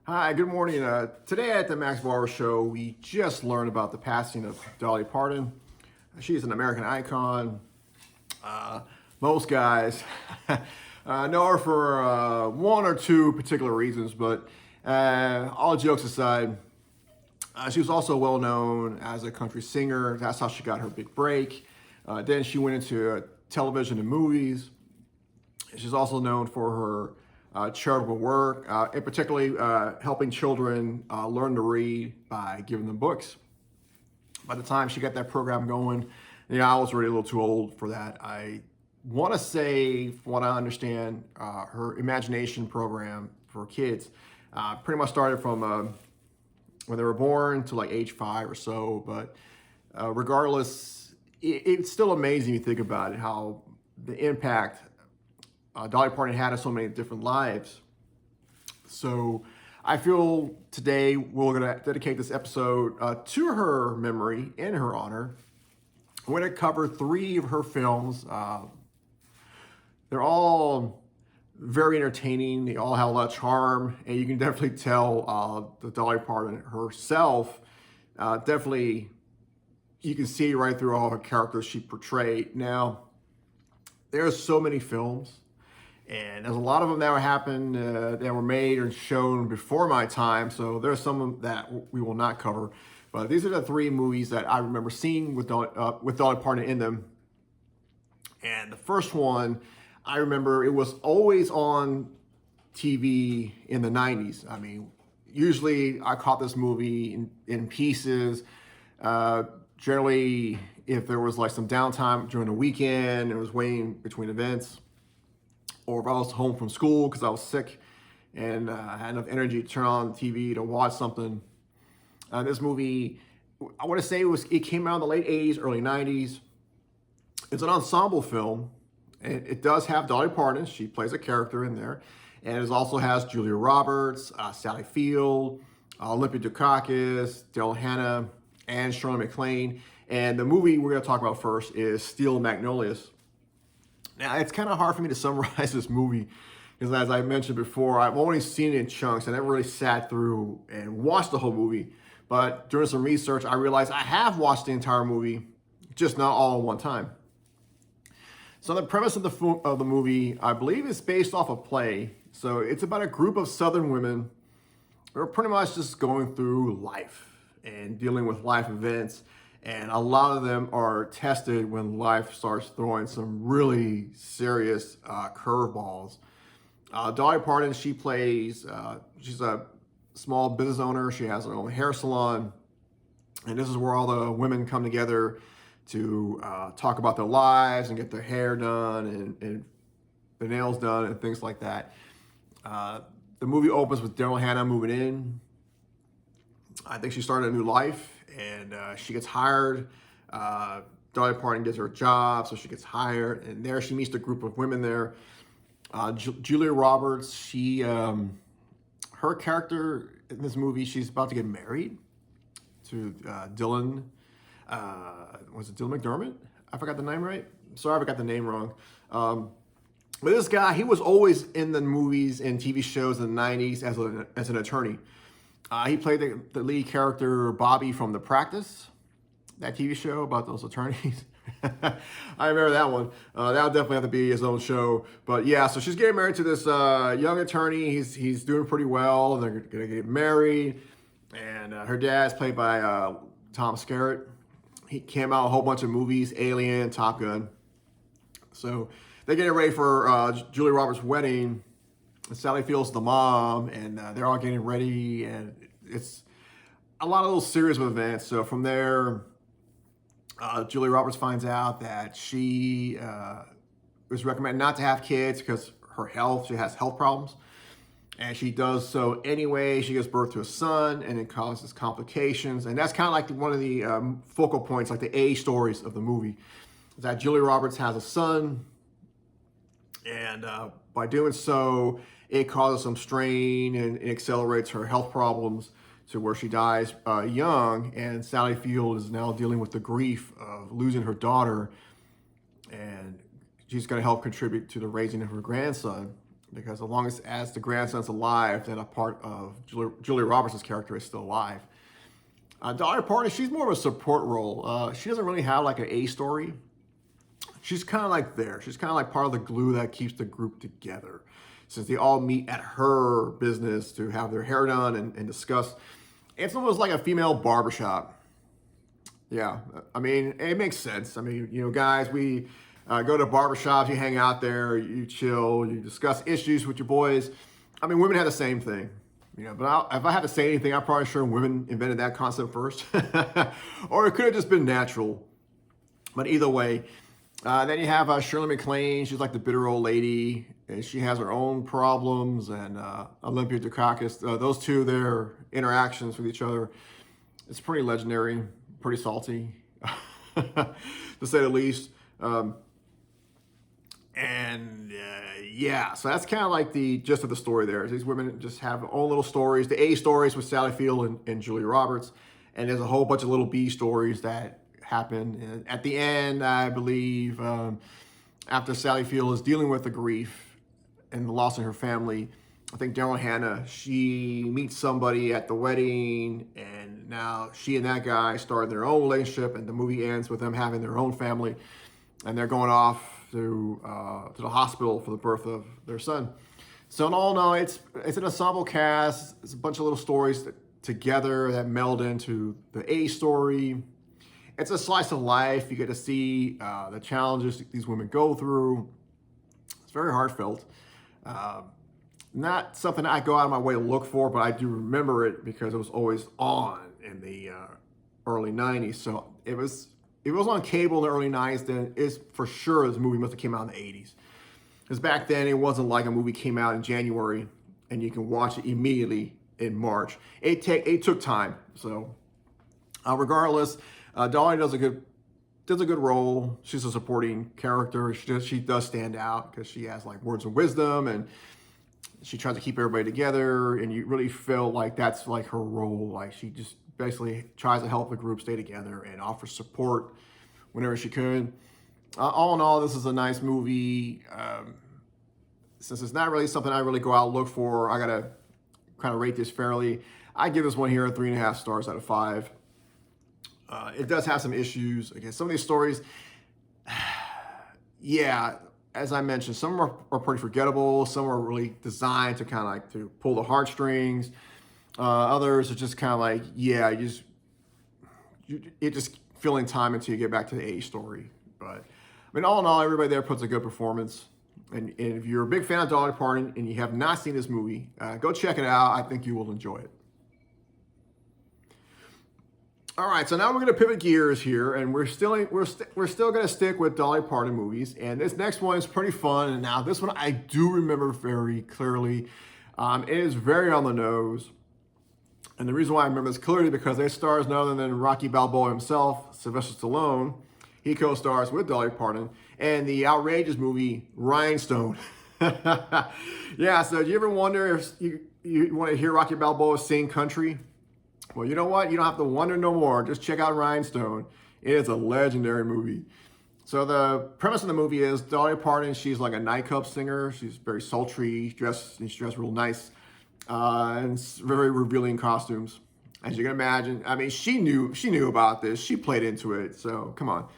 Hi, good morning. Today at the Max Barber Show, we just learned about the passing of Dolly Parton. She's an American icon. Uh, Most guys know her for one or two particular reasons, but all jokes aside, she was also well known as a country singer. That's how she got her big break. Then she went into television and movies. She's also known for her charitable work, and particularly helping children learn to read by giving them books. By the time she got that program going, I was already a little too old for that. I want to say, from what I understand, her imagination program for kids pretty much started from when they were born to like age 5 or so. But regardless, it's still amazing if you think about it, how the impact Dolly Parton had in so many different lives. So I feel today we're going to dedicate this episode to her memory, in her honor. We're going to cover 3 of her films. They're all very entertaining. They all have a lot of charm, and you can definitely tell the Dolly Parton herself. Definitely, you can see right through all her characters she portrayed. Now, there's so many films. And there's a lot of them that happened, that were made and shown before my time. So there's some that we will not cover. But these are the 3 movies that I remember seeing with Dolly Parton in them. And the first one, I remember it was always on TV in the 90s. I mean, usually I caught this movie in pieces. Generally, if there was like some downtime during the weekend, it was waiting between events, or if I was home from school because I was sick and I had enough energy to turn on the TV to watch something. This movie, I want to say it came out in the late 80s, early 90s. It's an ensemble film. It does have Dolly Parton. She plays a character in there. And it also has Julia Roberts, Sally Field, Olympia Dukakis, Daryl Hannah, and Shirley MacLaine. And the movie we're going to talk about first is Steel Magnolias. Now, it's kind of hard for me to summarize this movie because, as I mentioned before, I've only seen it in chunks. I never really sat through and watched the whole movie. But during some research, I realized I have watched the entire movie, just not all at one time. So the premise of the movie, I believe, is based off a play. So it's about a group of Southern women who are pretty much just going through life and dealing with life events. And a lot of them are tested when life starts throwing some really serious curveballs. Dolly Parton, she's a small business owner. She has her own hair salon. And this is where all the women come together to talk about their lives and get their hair done and their nails done and things like that. The movie opens with Daryl Hannah moving in. I think she started a new life. And she gets hired. Dolly Parton gets her a job, so she gets hired. And there she meets a group of women there. Julia Roberts, her character in this movie, she's about to get married to Dylan. Was it Dylan McDermott? I forgot the name right. Sorry if I got the name wrong. But this guy, he was always in the movies and TV shows in the 90s as an attorney. He played the lead character, Bobby, from The Practice, that TV show about those attorneys. I remember that one. That'll definitely have to be his own show. But yeah, so she's getting married to this young attorney. He's doing pretty well. They're going to get married. And her dad's played by Tom Skerritt. He came out in a whole bunch of movies, Alien, Top Gun. So they're getting ready for Julia Roberts' wedding. Sally Field's the mom, and they're all getting ready, and it's a lot of little series of events. So from there, Julia Roberts finds out that she was recommended not to have kids because her health, she has health problems, and she does so anyway. She gives birth to a son, and it causes complications, and that's kind of like one of the focal points, like the A stories of the movie, is that Julia Roberts has a son, and by doing so, it causes some strain and it accelerates her health problems to where she dies young. And Sally Field is now dealing with the grief of losing her daughter, and she's going to help contribute to the raising of her grandson. because as long as the grandson's alive, then a part of Julia Roberts' character is still alive. Dolly Parton, she's more of a support role. She doesn't really have like an A story. She's kind of like there. She's kind of like part of the glue that keeps the group together. Since they all meet at her business to have their hair done and discuss. It's almost like a female barbershop. Yeah, I mean, it makes sense. I mean, you know, guys, we go to barbershops, you hang out there, you chill, you discuss issues with your boys. I mean, women have the same thing. You know, but if I had to say anything, I'm probably sure women invented that concept first. Or it could have just been natural. But either way, then you have Shirley MacLaine. She's like the bitter old lady, and she has her own problems. And Olympia Dukakis, those two, their interactions with each other, it's pretty legendary, pretty salty, to say the least. Yeah, so that's kind of like the gist of the story there. These women just have their own little stories. The A stories with Sally Field and Julia Roberts, and there's a whole bunch of little B stories that happen. And at the end, I believe, after Sally Field is dealing with the grief and the loss of her family, I think Daryl Hannah, she meets somebody at the wedding, and now she and that guy start their own relationship, and the movie ends with them having their own family, and they're going off to the hospital for the birth of their son. So in all, it's an ensemble cast. It's a bunch of little stories together that meld into the A story. It's a slice of life. You get to see the challenges these women go through. It's very heartfelt. Not something I go out of my way to look for, but I do remember it because it was always on in the early 90s. So if it was on cable in the early 90s, then it's for sure this movie must have came out in the 80s. Because back then, it wasn't like a movie came out in January and you can watch it immediately in March. It took time. So regardless, Dolly does a good role. She's a supporting character. She does stand out because she has like words of wisdom, and she tries to keep everybody together, and you really feel like that's like her role. Like she just basically tries to help the group stay together and offer support whenever she could. All in all, this is a nice movie. Since it's not really something I really go out and look for, I gotta kind of rate this fairly. I give this one here 3.5 stars out of 5. It does have some issues. Again, some of these stories, yeah, as I mentioned, some are pretty forgettable. Some are really designed to kind of like to pull the heartstrings. Others are just kind of like, yeah, it just filling time until you get back to the A story. But I mean, all in all, everybody there puts a good performance. And if you're a big fan of Dolly Parton and you have not seen this movie, go check it out. I think you will enjoy it. All right, so now we're going to pivot gears here, and we're still going to stick with Dolly Parton movies. And this next one is pretty fun. And now this one I do remember very clearly. It is very on the nose. And the reason why I remember this clearly because it stars none other than Rocky Balboa himself, Sylvester Stallone. He co-stars with Dolly Parton and the outrageous movie Rhinestone. Yeah, so do you ever wonder if you want to hear Rocky Balboa sing country? Well, you know what? You don't have to wonder no more. Just check out Rhinestone. It is a legendary movie. So the premise of the movie is Dolly Parton, she's like a nightclub singer. She's very sultry, she's dressed real nice, and very revealing costumes. As you can imagine, I mean, she knew about this. She played into it, so come on.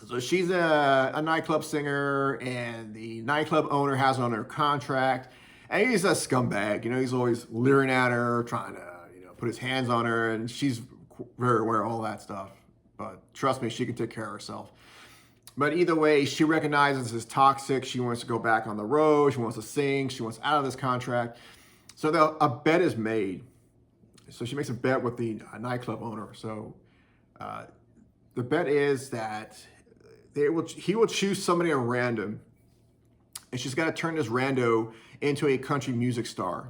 So she's a nightclub singer, and the nightclub owner has her on her contract, and he's a scumbag. You know, he's always leering at her, trying to, put his hands on her, and she's very aware of all that stuff. But trust me, she can take care of herself. But either way, she recognizes it's toxic. She wants to go back on the road. She wants to sing. She wants out of this contract. So a bet is made. So she makes a bet with the nightclub owner. So the bet is that he will choose somebody at random, and she's got to turn this rando into a country music star.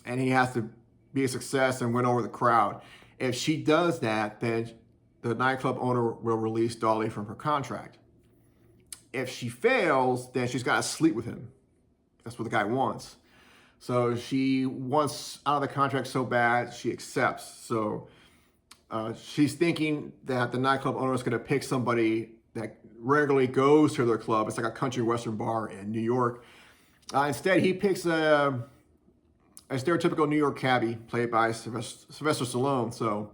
And he has to be a success and win over the crowd. If she does that, then the nightclub owner will release Dolly from her contract. If she fails, then she's got to sleep with him. That's what the guy wants. So she wants out of the contract so bad, she accepts. So she's thinking that the nightclub owner is going to pick somebody that regularly goes to their club. It's like a country western bar in New York. Instead, he picks a stereotypical New York cabbie played by Sylvester Stallone. So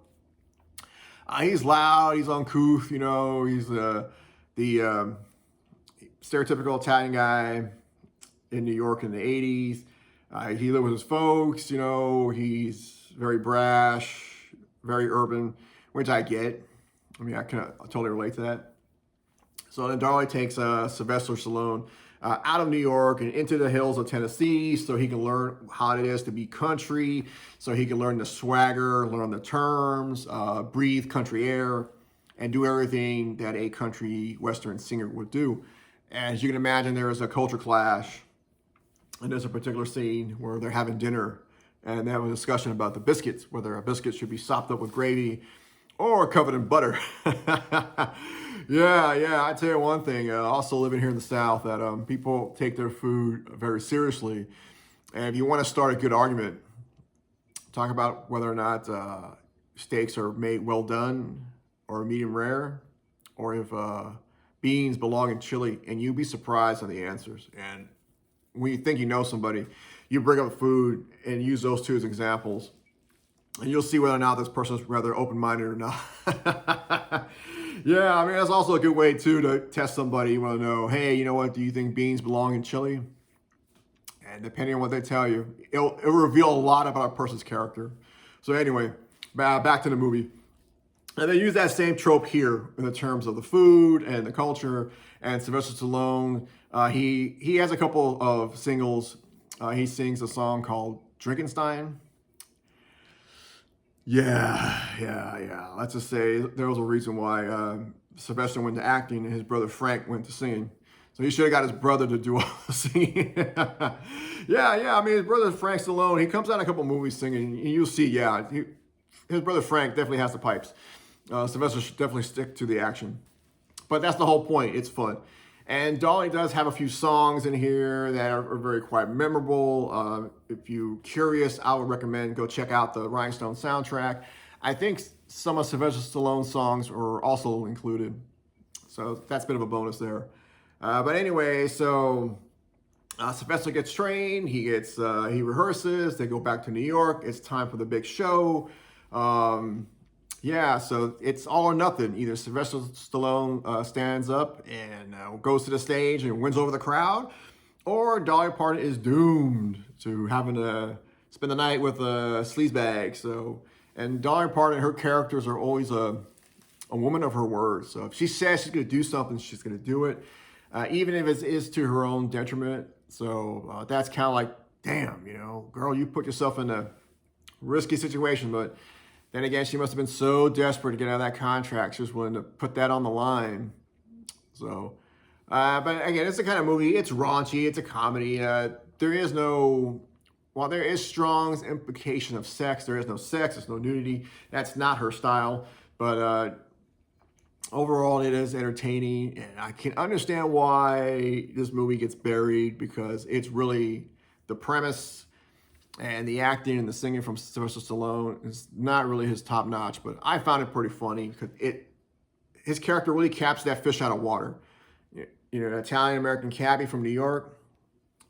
he's loud, he's uncouth, you know, he's the stereotypical Italian guy in New York in the 80s. He lived with his folks, you know, he's very brash, very urban, which I get. I mean, I totally relate to that. So then Dolly takes Sylvester Stallone out of New York and into the hills of Tennessee so he can learn how it is to be country, so he can learn the swagger, learn the terms, breathe country air, and do everything that a country western singer would do. As you can imagine, there is a culture clash, and there's a particular scene where they're having dinner, and they have a discussion about the biscuits, whether a biscuit should be sopped up with gravy or covered in butter. Yeah, I tell you one thing, also living here in the South, that people take their food very seriously. And if you want to start a good argument, talk about whether or not steaks are made well done or medium rare, or if beans belong in chili, and you'd be surprised at the answers. And when you think you know somebody, you bring up food and use those two as examples, and you'll see whether or not this person's rather open-minded or not. Yeah, I mean, that's also a good way, too, to test somebody. You want to know, hey, you know what, do you think beans belong in chili? And depending on what they tell you, it'll reveal a lot about a person's character. So anyway, back to the movie. And they use that same trope here in the terms of the food and the culture. And Sylvester Stallone, he has a couple of singles. He sings a song called Drinkenstein. Yeah. Let's just say there was a reason why Sylvester went to acting and his brother Frank went to singing. So he should have got his brother to do all the singing. Yeah. I mean, his brother Frank Stallone, he comes out in a couple movies singing, and you'll see, his brother Frank definitely has the pipes. Sylvester should definitely stick to the action. But that's the whole point. It's fun. And Dolly does have a few songs in here that are very quite memorable. If you're curious, I would recommend go check out the Rhinestone soundtrack. I think some of Sylvester Stallone's songs are also included. So that's a bit of a bonus there. But anyway, so Sylvester gets trained. He rehearses. They go back to New York. It's time for the big show. So it's all or nothing. Either Sylvester Stallone stands up and goes to the stage and wins over the crowd, or Dolly Parton is doomed to having to spend the night with a sleazebag. So, and Dolly Parton, her characters are always a woman of her word. So if she says she's going to do something, she's going to do it, even if it is to her own detriment. So that's kind of like, damn, girl, you put yourself in a risky situation, but then again, she must have been so desperate to get out of that contract. She was willing to put that on the line. So, but again, it's the kind of movie, it's raunchy, it's a comedy. There is strong implication of sex, there is no sex, there's no nudity. That's not her style. But overall, it is entertaining. And I can understand why this movie gets buried, because it's really the premise and the acting and the singing from Sylvester Stallone is not really his top notch, but I found it pretty funny because his character really captures that fish out of water. An Italian-American cabbie from New York,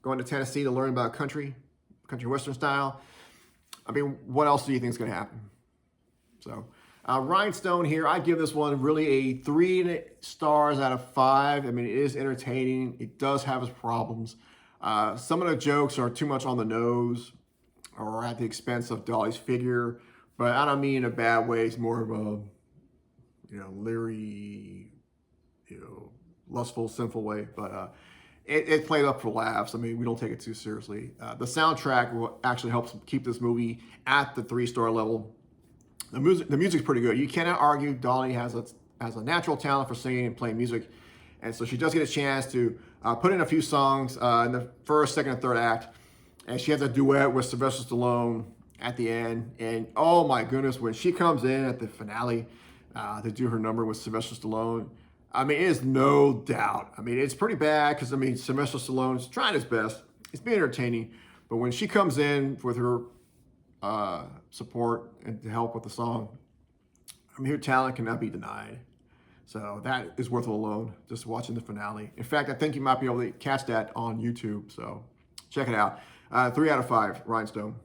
going to Tennessee to learn about country western style. I mean, what else do you think is going to happen? So, Rhinestone here, I give this one really a 3 stars out of 5. I mean, it is entertaining. It does have its problems. Some of the jokes are too much on the nose, or at the expense of Dolly's figure, but I don't mean in a bad way. It's more of a, leery, lustful, sinful way. But it played up for laughs. I mean, we don't take it too seriously. The soundtrack will actually help keep this movie at the 3-star level. The music's pretty good. You cannot argue Dolly has a natural talent for singing and playing music, and so she does get a chance to put in a few songs in the first, second, and third act. And she has a duet with Sylvester Stallone at the end. And oh my goodness, when she comes in at the finale to do her number with Sylvester Stallone, I mean, it is no doubt. I mean, it's pretty bad because, Sylvester Stallone's trying his best. It's being entertaining. But when she comes in with her support and to help with the song, her talent cannot be denied. So that is worth it alone, just watching the finale. In fact, I think you might be able to catch that on YouTube. So Check it out. 3 out of 5, Rhinestone.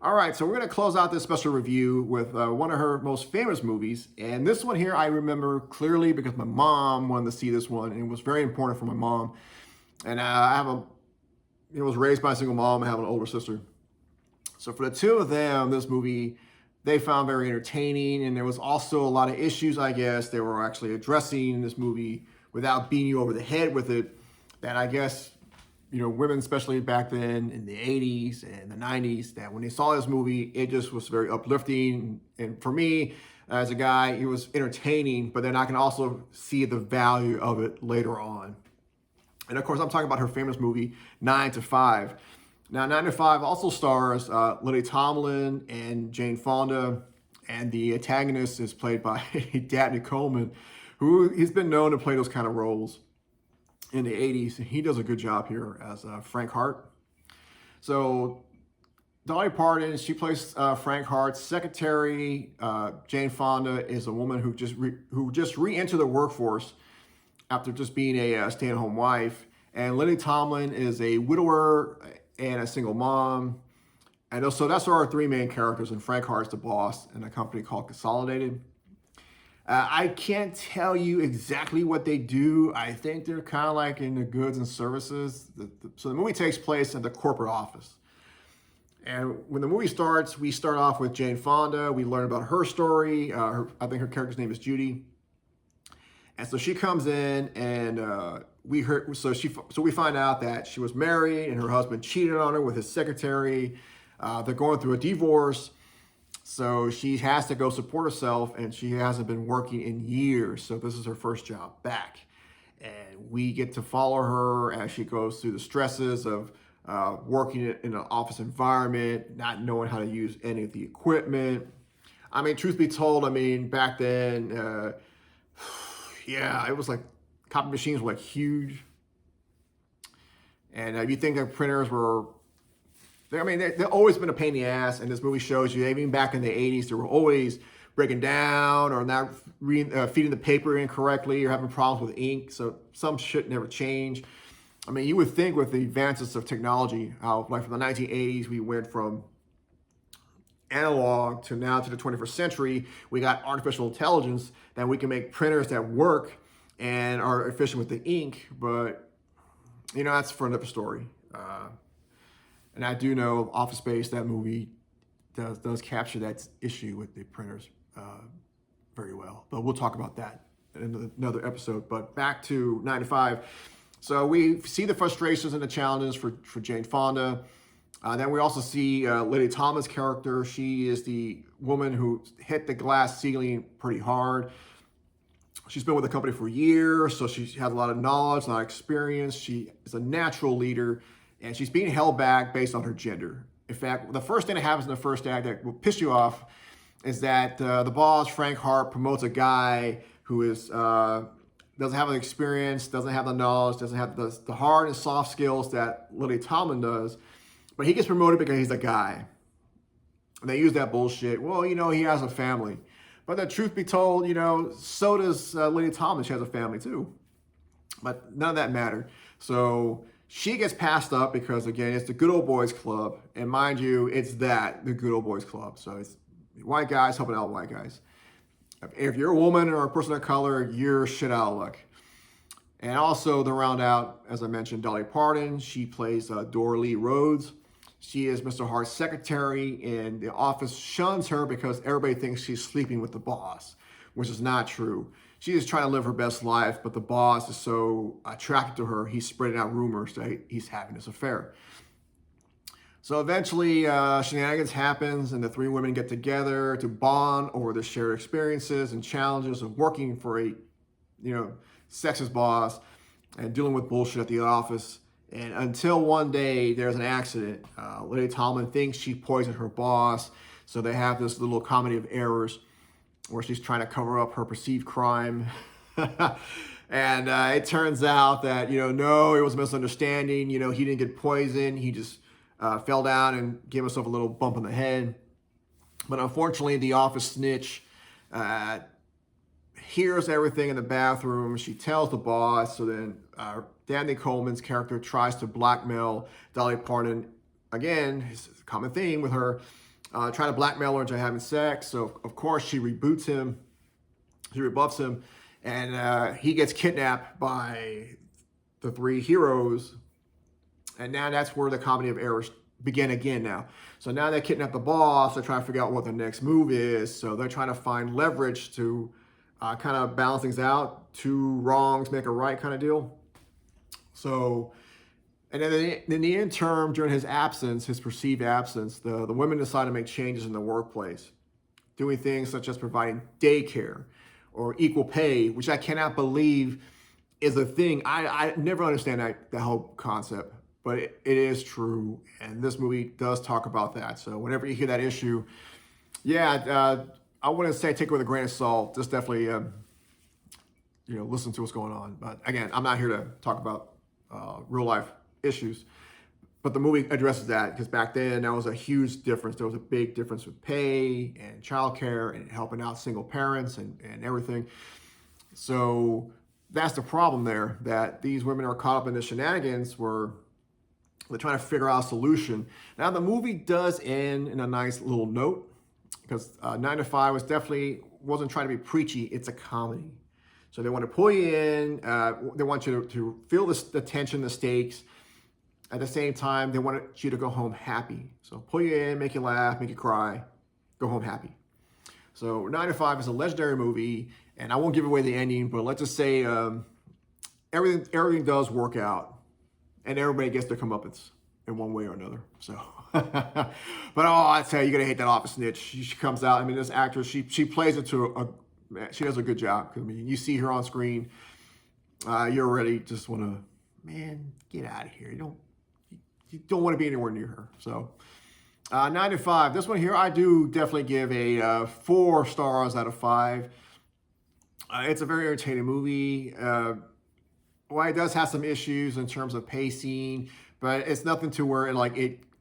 All right, so we're going to close out this special review with one of her most famous movies. And this one here I remember clearly because my mom wanted to see this one, and it was very important for my mom. And I was raised by a single mom. I have an older sister. So for the two of them, this movie, they found very entertaining. And there was also a lot of issues, I guess, they were actually addressing in this movie without beating you over the head with it, that I guess, women, especially back then in the 80s and the 90s, that when they saw this movie, it just was very uplifting. And for me, as a guy, it was entertaining, but then I can also see the value of it later on. And of course, I'm talking about her famous movie, 9 to 5. Now, 9 to 5 also stars Lily Tomlin and Jane Fonda, and the antagonist is played by Dabney Coleman, who he's been known to play those kind of roles in the 80s. He does a good job here as Frank Hart. So Dolly Parton, she plays Frank Hart's secretary. Jane Fonda is a woman who just re-entered the workforce after just being a stay-at-home wife. And Lily Tomlin is a widower and a single mom. And so that's our three main characters, and Frank Hart's the boss in a company called Consolidated. I can't tell you exactly what they do. I think they're kind of like in the goods and services. So the movie takes place in the corporate office. And when the movie starts, we start off with Jane Fonda. We learn about her story. I think her character's name is Judy. And so she comes in, and we find out that she was married and her husband cheated on her with his secretary. They're going through a divorce. So she has to go support herself, and she hasn't been working in years. So this is her first job back. And we get to follow her as she goes through the stresses of working in an office environment, not knowing how to use any of the equipment. I mean, truth be told, back then, it was like copy machines were like huge. And you think that printers were, they've always been a pain in the ass, and this movie shows you, even back in the 80s, they were always breaking down or not feeding the paper incorrectly or having problems with ink, so some shit never change. You would think with the advances of technology, how like from the 1980s, we went from analog to now to the 21st century, we got artificial intelligence that we can make printers that work and are efficient with the ink, but that's for another story. And I do know Office Space, that movie does capture that issue with the printers very well. But we'll talk about that in another episode. But back to 9 to 5. So we see the frustrations and the challenges for Jane Fonda. Then we also see Lily Tomlin's character. She is the woman who hit the glass ceiling pretty hard. She's been with the company for years, so she has a lot of knowledge, a lot of experience. She is a natural leader. And she's being held back based on her gender. In fact, the first thing that happens in the first act that will piss you off is that the boss, Frank Hart, promotes a guy who is doesn't have the experience, doesn't have the knowledge, doesn't have the hard and soft skills that Lily Tomlin does. But he gets promoted because he's a guy. And they use that bullshit. Well, he has a family. But the truth be told, so does Lily Tomlin. She has a family too. But none of that mattered. So she gets passed up because, again, it's the good old boys club. And mind you, it's the good old boys club. So it's white guys helping out white guys. If you're a woman or a person of color, you're shit out of luck. And also, to round out, as I mentioned, Dolly Parton. She plays Dora Lee Rhodes. She is Mr. Hart's secretary, and the office shuns her because everybody thinks she's sleeping with the boss, which is not true. She is trying to live her best life, but the boss is so attracted to her, he's spreading out rumors that he's having this affair. So eventually, shenanigans happens, and the three women get together to bond over their shared experiences and challenges of working for a, sexist boss and dealing with bullshit at the office. And until one day, there's an accident. Lily Tomlin thinks she poisoned her boss, so they have this little comedy of errors where she's trying to cover up her perceived crime. And it turns out that, no, it was a misunderstanding. He didn't get poisoned. He just fell down and gave himself a little bump in the head. But unfortunately, the office snitch hears everything in the bathroom. She tells the boss. So then Danny Coleman's character tries to blackmail Dolly Parton. Again, it's a common theme with her, trying to blackmail her into having sex. So, of course, she reboots him. She rebuffs him. And he gets kidnapped by the three heroes. And now that's where the comedy of errors begin again now. So now they kidnap the boss. They're trying to figure out what the next move is. So they're trying to find leverage to kind of balance things out. Two wrongs make a right kind of deal. So, and then in the interim, during his absence, his perceived absence, the women decide to make changes in the workplace, doing things such as providing daycare or equal pay, which I cannot believe is a thing. I never understand that whole concept. But it is true, and this movie does talk about that. So whenever you hear that issue, yeah, I wouldn't say take it with a grain of salt. Just definitely, listen to what's going on. But again, I'm not here to talk about real life issues. But the movie addresses that because back then that was a huge difference. There was a big difference with pay and childcare and helping out single parents and everything. So that's the problem there, that these women are caught up in the shenanigans where they're trying to figure out a solution. Now, the movie does end in a nice little note because 9 to 5 wasn't trying to be preachy. It's a comedy. So they want to pull you in. They want you to feel the tension, the stakes. At the same time, they want you to go home happy. So pull you in, make you laugh, make you cry, go home happy. So 9 to 5 is a legendary movie, and I won't give away the ending, but let's just say everything does work out. And everybody gets their comeuppance in one way or another. So, but I tell you, you're gonna hate that office snitch. She comes out. I mean, this actress, she plays it she does a good job. I mean, you see her on screen, you're already just wanna, man, get out of here. You don't want to be anywhere near her. So, 9 to 5. This one here, I do definitely give a 4 stars out of 5. It's a very entertaining movie. Well, it does have some issues in terms of pacing, but it's nothing to where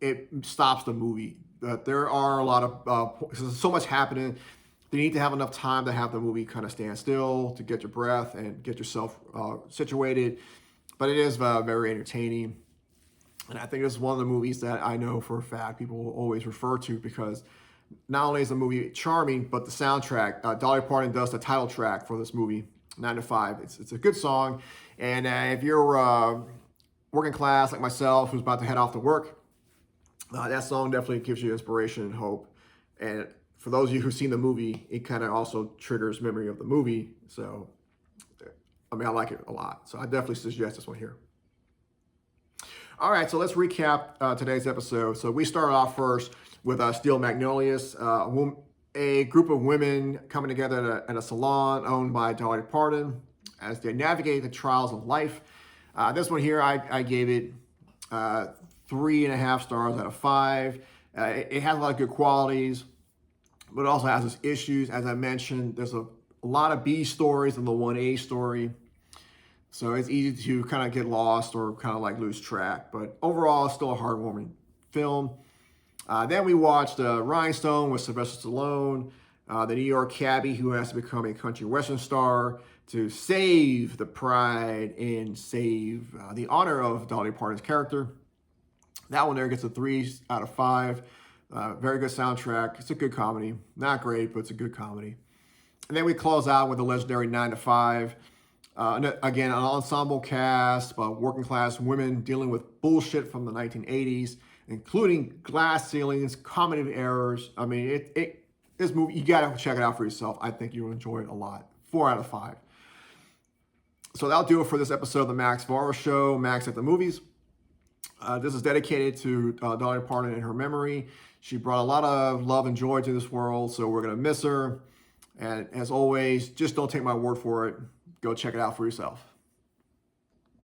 it stops the movie. There are a lot of there's so much happening. You need to have enough time to have the movie kind of stand still, to get your breath and get yourself situated. But it is very entertaining, and I think it's one of the movies that I know for a fact people will always refer to because not only is the movie charming, but the soundtrack. Dolly Parton does the title track for this movie, 9 to 5. It's a good song. And if you're working class like myself, who's about to head off to work, that song definitely gives you inspiration and hope. And for those of you who've seen the movie, it kind of also triggers memory of the movie. So, I mean, I like it a lot. So I definitely suggest this one here. All right, so let's recap today's episode. So we started off first with Steel Magnolias, a group of women coming together at a salon owned by Dolly Parton as they navigate the trials of life. This one here, I gave it 3.5 stars out of 5. It has a lot of good qualities, but it also has its issues. As I mentioned, there's a lot of B stories in the 1A story. So it's easy to kind of get lost or kind of lose track. But overall, it's still a heartwarming film. Then we watched Rhinestone with Sylvester Stallone, the New York cabbie who has to become a country western star to save the pride and save the honor of Dolly Parton's character. That one there gets a 3 out of 5. Very good soundtrack. It's a good comedy. Not great, but it's a good comedy. And then we close out with the legendary 9 to 5. Again, an ensemble cast of working class women dealing with bullshit from the 1980s, including glass ceilings, comedy of errors. I mean, this movie, you got to check it out for yourself. I think you'll enjoy it a lot. 4 out of 5. So that'll do it for this episode of the Max Varro Show, Max at the Movies. This is dedicated to Dolly Parton in her memory. She brought a lot of love and joy to this world, so we're going to miss her. And as always, just don't take my word for it. Go check it out for yourself.